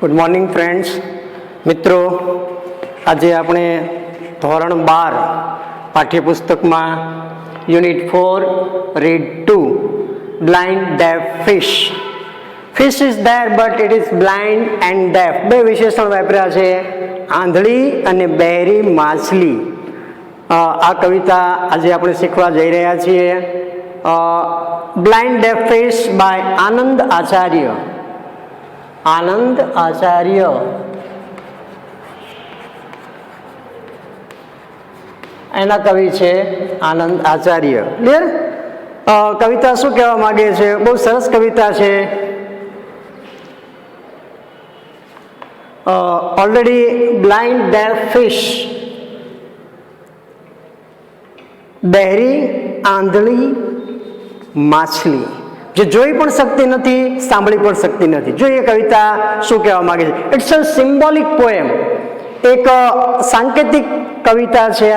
Good morning friends. મિત્રો, આજે આપણે ધોરણ 12 પાઠ્યપુસ્તકમાં unit 4 read 2 blind deaf fish. Fish is there but it is blind and deaf. બે વિશેષણ વાપર્યા છે, આંધળી અને બહેરી માછલી. આ કવિતા આજે આપણે શીખવા જઈ રહ્યા છીએ. બ્લાઇન્ડ ડેફ ફિશ બાય આનંદ આચાર્ય. આનંદ આચાર્ય એના કવિ છે આનંદ આચાર્ય. ક્લિયર? કવિતા શું કહેવા માંગે છે? બહુ સરસ કવિતા છે. ઓલરેડી બ્લાઇન્ડ ડેફ ફિશ, બહેરી આંધળી માછલી, જે જોઈ પણ શકતી નથી, સાંભળી પણ શકતી નથી. જો એ કવિતા શું કહેવા માંગે છે? It's a symbolic poem. એક સાંકેતિક કવિતા છે.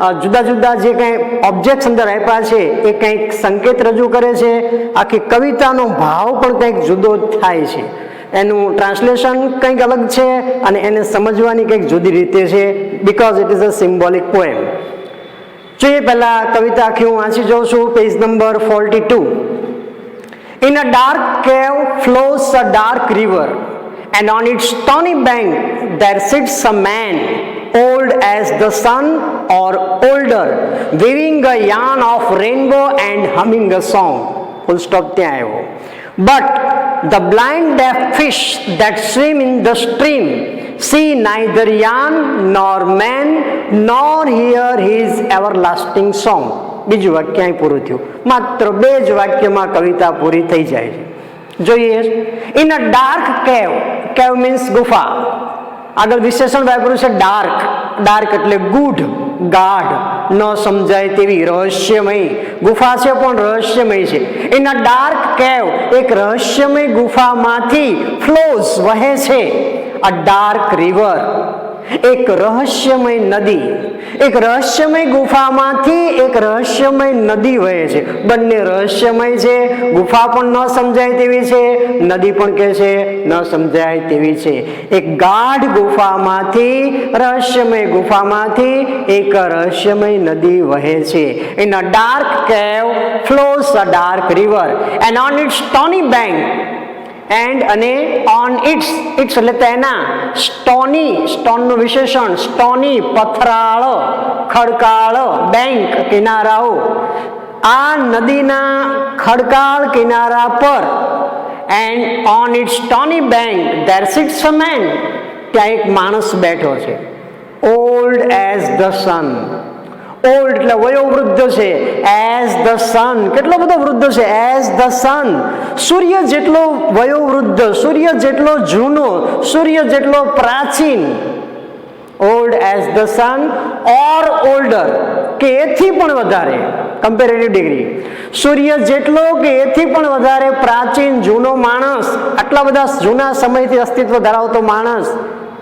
આ જુદા જુદા જે કંઈ ઓબ્જેક્ટ્સ અંદર આપ્યા છે એ કંઈક સંકેત રજૂ કરે છે. આખી કવિતાનો ભાવ પણ કંઈક જુદો થાય છે. એનું ટ્રાન્સલેશન કંઈક અલગ છે અને એને સમજવાની કંઈક જુદી રીતે છે, because it is a symbolic poem. જોઈએ પહેલા કવિતા આખી હું વાંચી જાઉં છું. Page number 42. In a dark cave flows a dark river, and on its stony bank there sits a man, old as the sun or older, weaving a yarn of rainbow and humming a song. Full stop ત્યાં આવ્યો. But the blind deaf fish that swim in the stream see neither yarn nor man, nor hear his everlasting song. બીજું વાક્ય અહીં પૂરું થયું. માત્ર બે જ વાક્યમાં કવિતા પૂરી થઈ જાય છે. જોઈએ, ઇન અ ડાર્ક કેવ. કેવ મીન્સ ગુફા. આગળ વિશેષણ વાપર્યું છે ડાર્ક. ડાર્ક એટલે ગૂઢ, ગાઢ, ન સમજાય તેવી, રહસ્યમય. ગુફા છે પણ રહસ્યમય છે. ઇન અ ડાર્ક કેવ, એક રહસ્યમય ગુફામાંથી ફ્લોઝ, વહે છે, અ ડાર્ક રિવર, એક રહસ્યમય નદી. એક રહસ્યમય ગુફામાંથી એક રહસ્યમય નદી વહે છે. બંને રહસ્યમય છે. ગુફા પણ ન સમજાય તેવી છે, નદી પણ કે છે ન સમજાય તેવી છે. એક ગાઢ ગુફામાંથી, રહસ્યમય ગુફામાંથી એક રહસ્યમય નદી વહે છે. ઇન અ ડાર્ક કેવ flows a dark river, and on its stony bank, and અને ઓન ઇટ્સ, ઇટ્સ એટલે તેના, સ્ટોની, સ્ટોનનું વિશેષણ, સ્ટોની પથરાળ, ખડકાળ, બેંક કિનારાઓ. આ નદીના ખડકાળ કિનારા પર, and on its stony bank there sits a man, ત્યાં એક માણસ બેઠો છે. Old as the sun. Old એટલે વયોવૃદ્ધ છે. એઝ ધ સન, કેટલો બધો વૃદ્ધ છે. એઝ ધ સન, સૂર્ય જેટલો વયોવૃદ્ધ, સૂર્ય જેટલો જૂનો, સૂર્ય જેટલો પ્રાચીન. Old as the son or older, કે એથી પણ વધારે, કમ્પેરેટિવ ડિગ્રી. સૂર્ય જેટલો કે એથી પણ વધારે પ્રાચીન, જૂનો માણસ, આટલા બધા જૂના સમયથી અસ્તિત્વ ધરાવતો માણસ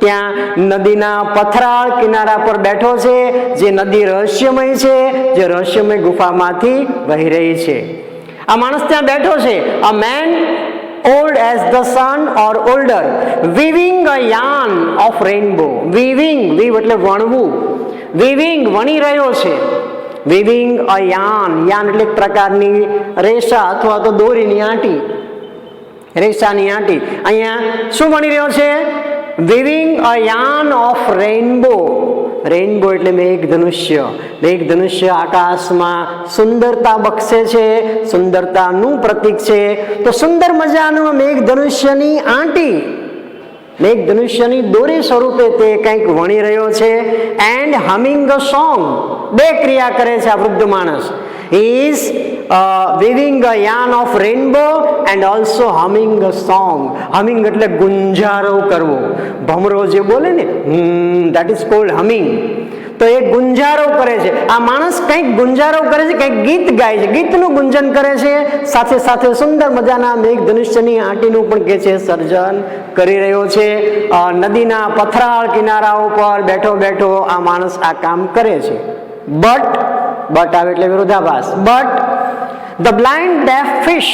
ત્યાં નદીના પથરાળ કિનારા પર બેઠો છે. જે નદી રહસ્યમય છે, જે રહસ્યમય ગુફામાંથી વહી રહી છે. આ માણસ ત્યાં બેઠો છે. અ main old as the sun or older, weaving a yarn of rainbow. weaving, weave એટલે વણવું. weaving, વણી રહ્યો છે. weaving a yarn, yarn એટલે એક પ્રકારની રેશા અથવા તો દોરીની આંટી, રેશાની આંટી. અહીંયા શું વણી રહ્યો છે? weaving a yarn of rainbow. Rainbow એટલે મેઘધનુષ્ય. મેઘધનુષ્ય આકાશમાં સુંદરતા બક્ષે છે, સુંદરતાનું પ્રતીક છે. તો સુંદર મજાનું મેઘધનુષ્યની આંટી, મેઘધનુષ્યની દોરી સ્વરૂપે તે કંઈક વણી રહ્યો છે. એન્ડ હમિંગ અ સોંગ, બે ક્રિયા કરે છે આ વૃદ્ધ માણસ. He is weaving a yarn of rainbow and also humming a song. Humming એટલે ગુંજારો કરવો. ભમરો જે બોલે ને, that is called humming. તો એ ગુંજારો કરે છે. આ માણસ કંઈક ગુંજારો કરે છે, કંઈક ગીત ગાય છે, ગીતનું ગુંજન કરે છે. સાથે સાથે સુંદર મજાના મેઘધનુષ્યની આંટીનું પણ કે છે સર્જન કરી રહ્યો છે. નદીના પથરાળ કિનારાઓ પર બેઠો બેઠો આ માણસ આ કામ કરે છે. બટ આવે એટલે વિરોધાભાસ. But the blind deaf fish,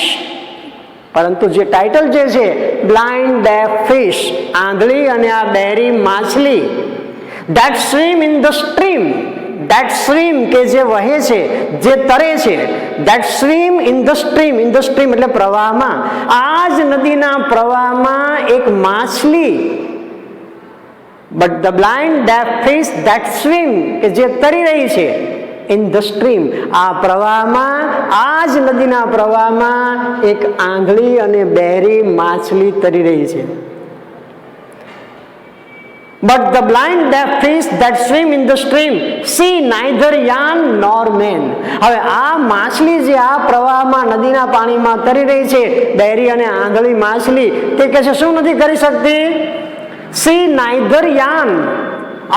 પરંતુ જે ટાઇટલ જે છે blind deaf fish, આંધળી અને આ બહેરી માછલી, that swim in the stream, that swim કે જે વહે છે, જે તરે છે, that swim in the stream, in the stream એટલે પ્રવાહમાં, આ જ નદીના પ્રવાહમાં એક માછલી, but the blind deaf fish that swim કે જે તરી રહી છે, in the stream આ પ્રવાહમાં, આ જ નદીના પ્રવાહમાં એક આંધળી અને બહેરી માછલી તરી રહી છે. But the blind deaf fish that swim in the stream see neither yan nor man. હવે આ માછલી જે આ પ્રવાહમાં નદીના પાણીમાં તરી રહી છે, બહેરી અને આંધળી માછલી, તે કહે છે શું નથી કરી શકતી? see neither yan.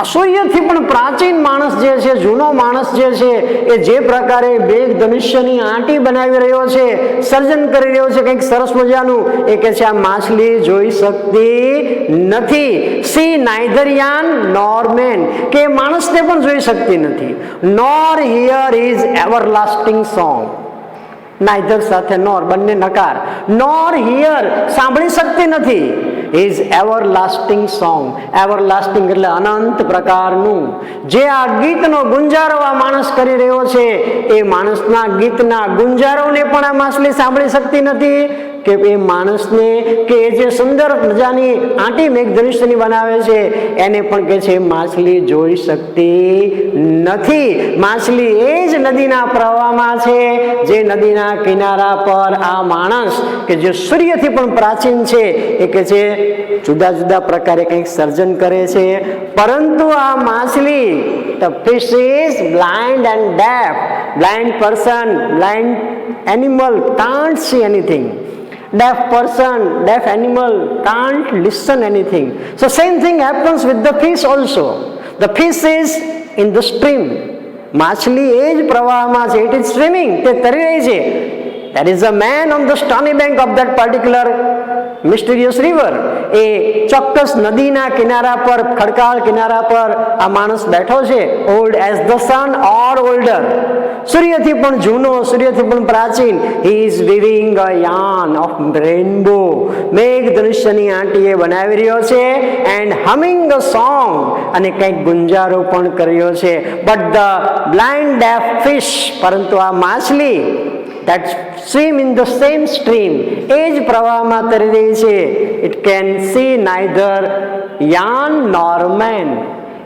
અસૂર્યથી પણ પ્રાચીન માણસ જે છે, જૂનો માણસ જે છે, એ જે પ્રકારે મેઘ ધનુષ્યની આંટી બનાવી રહ્યો છે, સર્જન કરી રહ્યો છે કંઈક સરસ મજાનું, એ કે છે આ માછલી જોઈ શકતી નથી. See neither yon nor man, કે માણસને પણ જોઈ શકતી નથી. Nor hear is everlasting song, neither સાથે નોર બંને નકાર, નોર હિયર સાંભળી શકતી નથી, ઇઝ એવરલાસ્ટિંગ સોંગ, એવરલાસ્ટિંગ એટલે અનંત પ્રકારનું. જે આ ગીતનો ગુંજારો આ માણસ કરી રહ્યો છે, એ માણસના ગીતના ગુંજારોને પણ આ માછલી સાંભળી શકતી નથી, કે એ માણસને કે જે સુંદર મજાની આંટી મેઘધનુષ્યની બનાવે છે એને પણ કે છે માછલી જોઈ શકતી નથી. માછલી એ જ નદીના પ્રવાહમાં છે, જે નદીના કિનારા પર આ માણસ કે જે સૂર્યથી પણ પ્રાચીન છે, એ કે છે જુદા જુદા પ્રકારે કંઈક સર્જન કરે છે. પરંતુ આ માછલી, the fish is blind and deaf. Blind person, blind animal can't see anything. Deaf person, deaf animal can't listen anything. So same thing happens with the fish also. The fish is in the stream. માછલી એ જ પ્રવાહમાં છે, it is swimming, તે તરી રહી છે. There is a man on the stony bank of that particular mysterious river. એ ચોક્કસ નદીના કિનારા પર, ખડકાળ કિનારા પર આ માણસ બેઠો છે. old as the sun or older, સૂર્યથી પણ જૂનો, સૂર્યથી પણ પ્રાચીન. he is weaving a yarn of rainbow, મેઘ ધનુષ્યની આંટી એ બનાવી રહ્યો છે. and humming a song, અને કંઈક ગુંજારો પણ કર્યો છે. but the blind deaf fish, પરંતુ આ માછલી that swim in the same stream, એ જ પ્રવાહમાં તરી રહી છે, it can see neither yan nor man.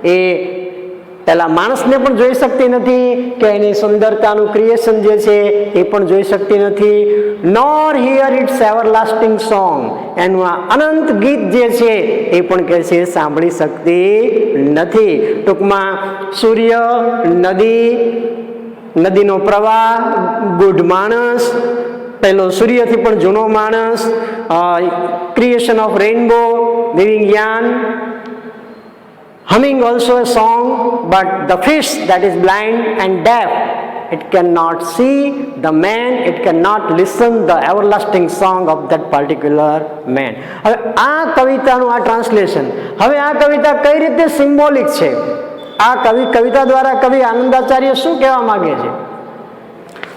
એ પેલા માણસને પણ જોઈ શકતી નથી, કે એની સુંદરતાનું ક્રિએશન જે છે એ પણ જોઈ શકતી નથી. nor hear its everlasting song, એનું આ અનંત ગીત જે છે એ પણ કે છે સાંભળી શકતી નથી. ટૂંકમાં સૂર્ય, નદી, નદીનો પ્રવાહ, ગુઢ માણસ, પહેલો સૂર્યથી પણ જૂનો માણસ, creation of rainbow, living yarn, humming also a song. But the fish that is blind and deaf, it cannot see the man, it cannot listen the everlasting song of that particular man. હવે આ કવિતાનું આ translation, હવે આ કવિતા કઈ રીતે symbolic છે, આ કવિતા દ્વારા કવિ આનંદાચાર્ય શું કહેવા માંગે છે?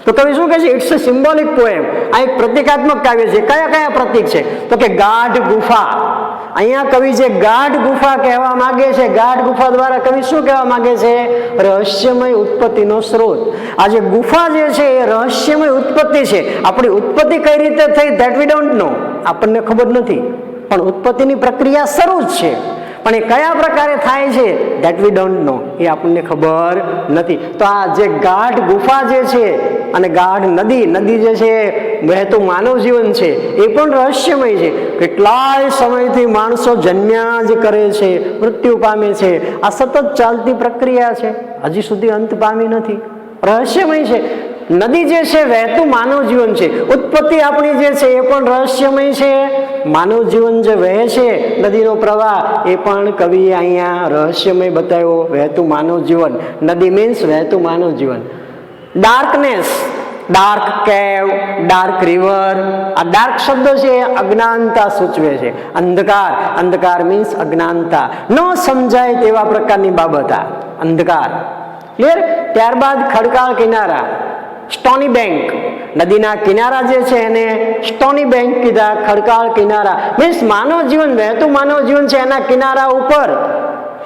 તો કવિ શું કહે છે? It's a symbolic poem. આ એક પ્રતિકાત્મક કાવ્ય છે. કયા કયા પ્રતીક છે? તો કે ગાઢ ગુફા. અહીંયા કવિ જે ગાઢ ગુફા કહેવા માંગે છે, ગાઢ ગુફા દ્વારા કવિ શું કહેવા માંગે છે? રહસ્યમય ઉત્પત્તિનો સ્ત્રોત. આ જે ગુફા જે છે એ રહસ્યમય ઉત્પત્તિ છે. આપણી ઉત્પત્તિ કઈ રીતે થઈ, ધેટ વી ડોન્ટ નો, આપણને ખબર નથી, પણ ઉત્પત્તિની પ્રક્રિયા શરૂ જ છે. પણ એ કયા પ્રકારે થાય છે, ધેટ વી ડોન્ટ નો, એ આપણને ખબર નથી. તો આ જે ગાઢ ગુફા જે છે અને ગાઢ નદી, નદી જે છે વહેતું માનવ જીવન છે, એ પણ રહસ્યમય છે. કેટલાય સમયથી માણસો જન્મ્યા જ કરે છે, મૃત્યુ પામે છે. આ સતત ચાલતી પ્રક્રિયા છે, હજી સુધી અંત પામી નથી, રહસ્યમય છે. નદી જે છે વહેતું માનવ જીવન છે. ઉત્પત્તિ આપણી જે છે એ પણ રહસ્યમય છે. માનવ જીવન જે વહે છે, નદીનો પ્રવાહ, એ પણ કવિએ અહીંયા રહસ્યમય બતાવ્યો. વહેતું માનવ જીવન, નદી મીન્સ વહેતું માનવ જીવન. ડાર્કનેસ, ડાર્ક કેવ, ડાર્ક રિવર. આ ડાર્ક શબ્દ છે એ અજ્ઞાનતા સૂચવે છે. અંધકાર, અંધકાર મીન્સ અજ્ઞાનતા, ન સમજાય તેવા પ્રકારની બાબત, આ અંધકાર. ક્લિયર? ત્યારબાદ ખડકાળ કિનારા, સ્ટોની બેંક, નદીના કિનારા જે છે એને સ્ટોની બેંક કીધા, ખડકાળ કિનારા. મીન્સ માનવ જીવન, વહેતું માનવ જીવન છે એના કિનારા ઉપર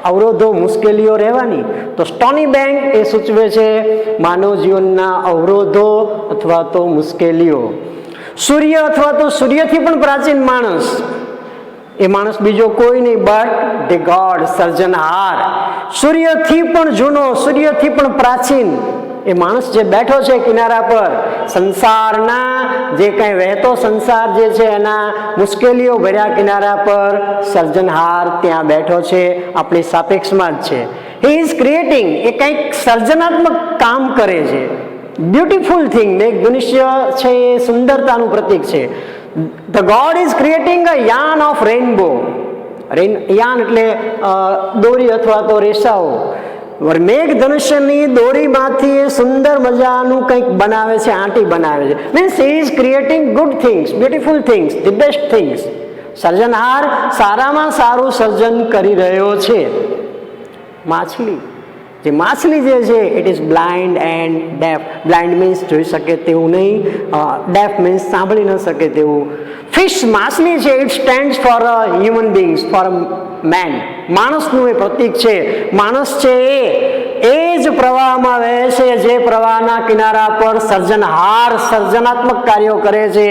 અવરોધો, મુશ્કેલીઓ રહેવાની. તો સ્ટોની બેંક એ સૂચવે છે માનવ જીવનના અવરોધો અથવા તો મુશ્કેલીઓ. સૂર્ય અથવા તો સૂર્યથી પણ પ્રાચીન માણસ, એ માણસ બીજો કોઈ નહીં બટ ધ ગોડ, સર્જનહાર. સૂર્યથી પણ જૂનો, સૂર્યથી પણ પ્રાચીન એ માણસ જે બેઠો છે કિનારા પર, સંસારના જે કંઈ વહેતો સંસાર જે છે એના મુશ્કેલીઓ ભર્યા કિનારા પર સર્જનહાર ત્યાં બેઠો છે, આપણી સાપેક્ષમાં જ છે. હી ઇઝ ક્રિએટિંગ, એ કંઈક સર્જનાત્મક કામ કરે છે. બ્યુટીફુલ થિંગ, એક મનુષ્ય છે એ સુંદરતાનું પ્રતીક છે. The God is creating a yarn of rainbow. Yarn એટલે દોરી અથવા તો રેસાઓ. મેઘ ધનુષ્યની દોરીમાંથી સુંદર મજાનું કંઈક બનાવે છે, આંટી બનાવે છે. Means he is creating good things, beautiful things, the best things. સર્જનહાર સારામાં સારું સર્જન કરી રહ્યો છે. માછલી, જે માછલી જે છે it is blind and deaf. Blind means જોઈ શકે તેવું નહીં, ડેફ મીન્સ સાંભળી ન શકે તેવું. ફિશ, માછલી છે, it stands for a human beings, for a man. માણસનું એ પ્રતીક છે. માણસ છે એ જ પ્રવાહમાં વહે છે જે પ્રવાહના કિનારા પર સર્જનહાર સર્જનાત્મક કાર્યો કરે છે,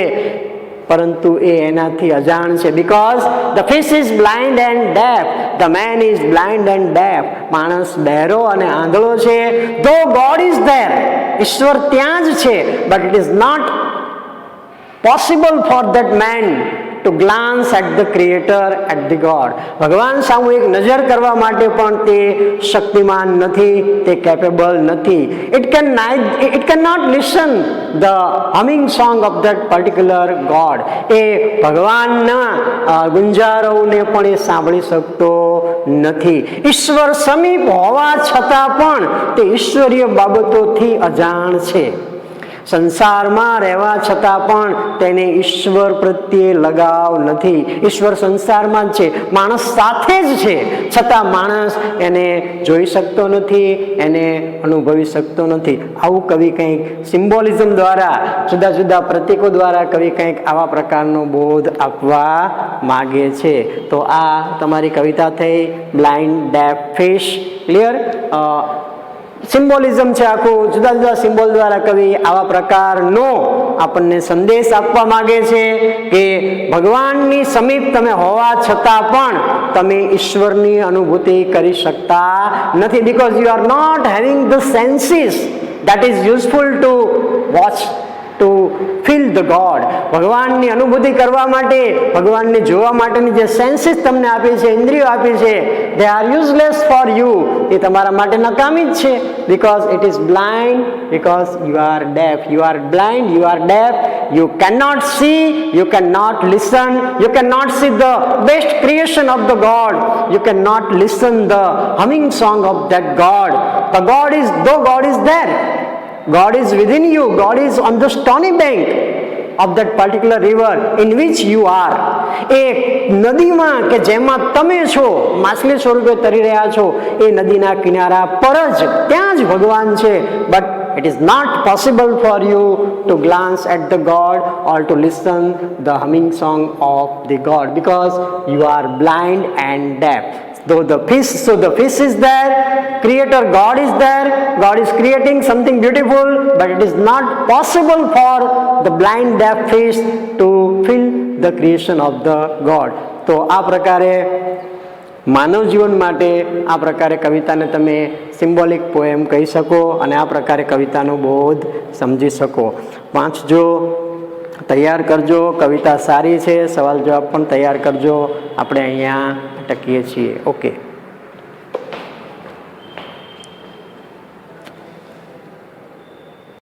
પરંતુ એ એનાથી અજાણ છે. Because the fish is blind and deaf, the main is blind and deaf. માણસ બહેરો અને આંધળો છે. ધો ગોડ ઇઝ ધેર, ઈશ્વર ત્યાં જ છે, but it is not possible for that man to glance at the creator, at the God. ભગવાન સામુ એક નજર કરવા માટે પણ તે શક્તિમાન નથી, તે કેપેબલ નથી. It cannot listen the humming song of that particular God. એ ભગવાનના ગુંજારવને પણ એ સાંભળી શકતો નથી. ઈશ્વર સમીપ હોવા છતાં પણ તે ઈશ્વરીય બાબતોથી અજાણ છે. સંસારમાં રહેવા છતાં પણ તેને ઈશ્વર પ્રત્યે લગાવ નથી. ઈશ્વર સંસારમાં જ છે, માણસ સાથે જ છે, છતાં માણસ એને જોઈ શકતો નથી, એને અનુભવી શકતો નથી. આવું કવિ કંઈક સિમ્બોલિઝમ દ્વારા, જુદા જુદા પ્રતીકો દ્વારા કવિ કંઈક આવા પ્રકારનો બોધ આપવા માગે છે. તો આ તમારી કવિતા થઈ, બ્લાઇન્ડ ડેફ ફિશ. ક્લિયર? સિમ્બોલિઝમ છે આખું. જુદા જુદા સિમ્બોલ દ્વારા કવિ આવા પ્રકારનો આપણને સંદેશ આપવા માંગે છે કે ભગવાનની સમીપ તમે હોવા છતાં પણ તમે ઈશ્વરની અનુભૂતિ કરી શકતા નથી. Because you are not having the senses that is useful to watch, to feel the God. ભગવાનની અનુભૂતિ કરવા માટે, ભગવાનને જોવા માટેની જે સેન્સીસ તમને આપી છે, ઇન્દ્રિયો આપી છે, they are useless for you. એ તમારા માટે નકામી જ છે. because it is blind, because you are deaf. You are blind, you are deaf, you cannot see, you cannot listen, you cannot see the best creation of the God, you cannot listen the humming song of that God. The God is, though God is there, God is within you, God is on the stony bank of that particular river in which you are. એ નદીમાં કે જેમાં તમે છો, માછલી સ્વરૂપે તરી રહ્યા છો, એ નદીના કિનારા પર જ, ત્યાં જ ભગવાન છે. But it is not possible for you to glance at the God or to listen the humming song of the God because you are blind and deaf. So the fish is there, creator God is there, God is creating something beautiful, but it is not possible for the blind deaf fish to feel the creation of the God. તો આ પ્રકારે માનવ જીવન માટે આ પ્રકારે કવિતાને તમે symbolic poem કહી શકો અને આ પ્રકારે કવિતાનો બોધ સમજી શકો. વાંચજો, તૈયાર કરજો. કવિતા સારી છે, સવાલ જવાબ પણ તૈયાર કરજો. આપણે અહીંયા અટકીએ છીએ. ઓકે.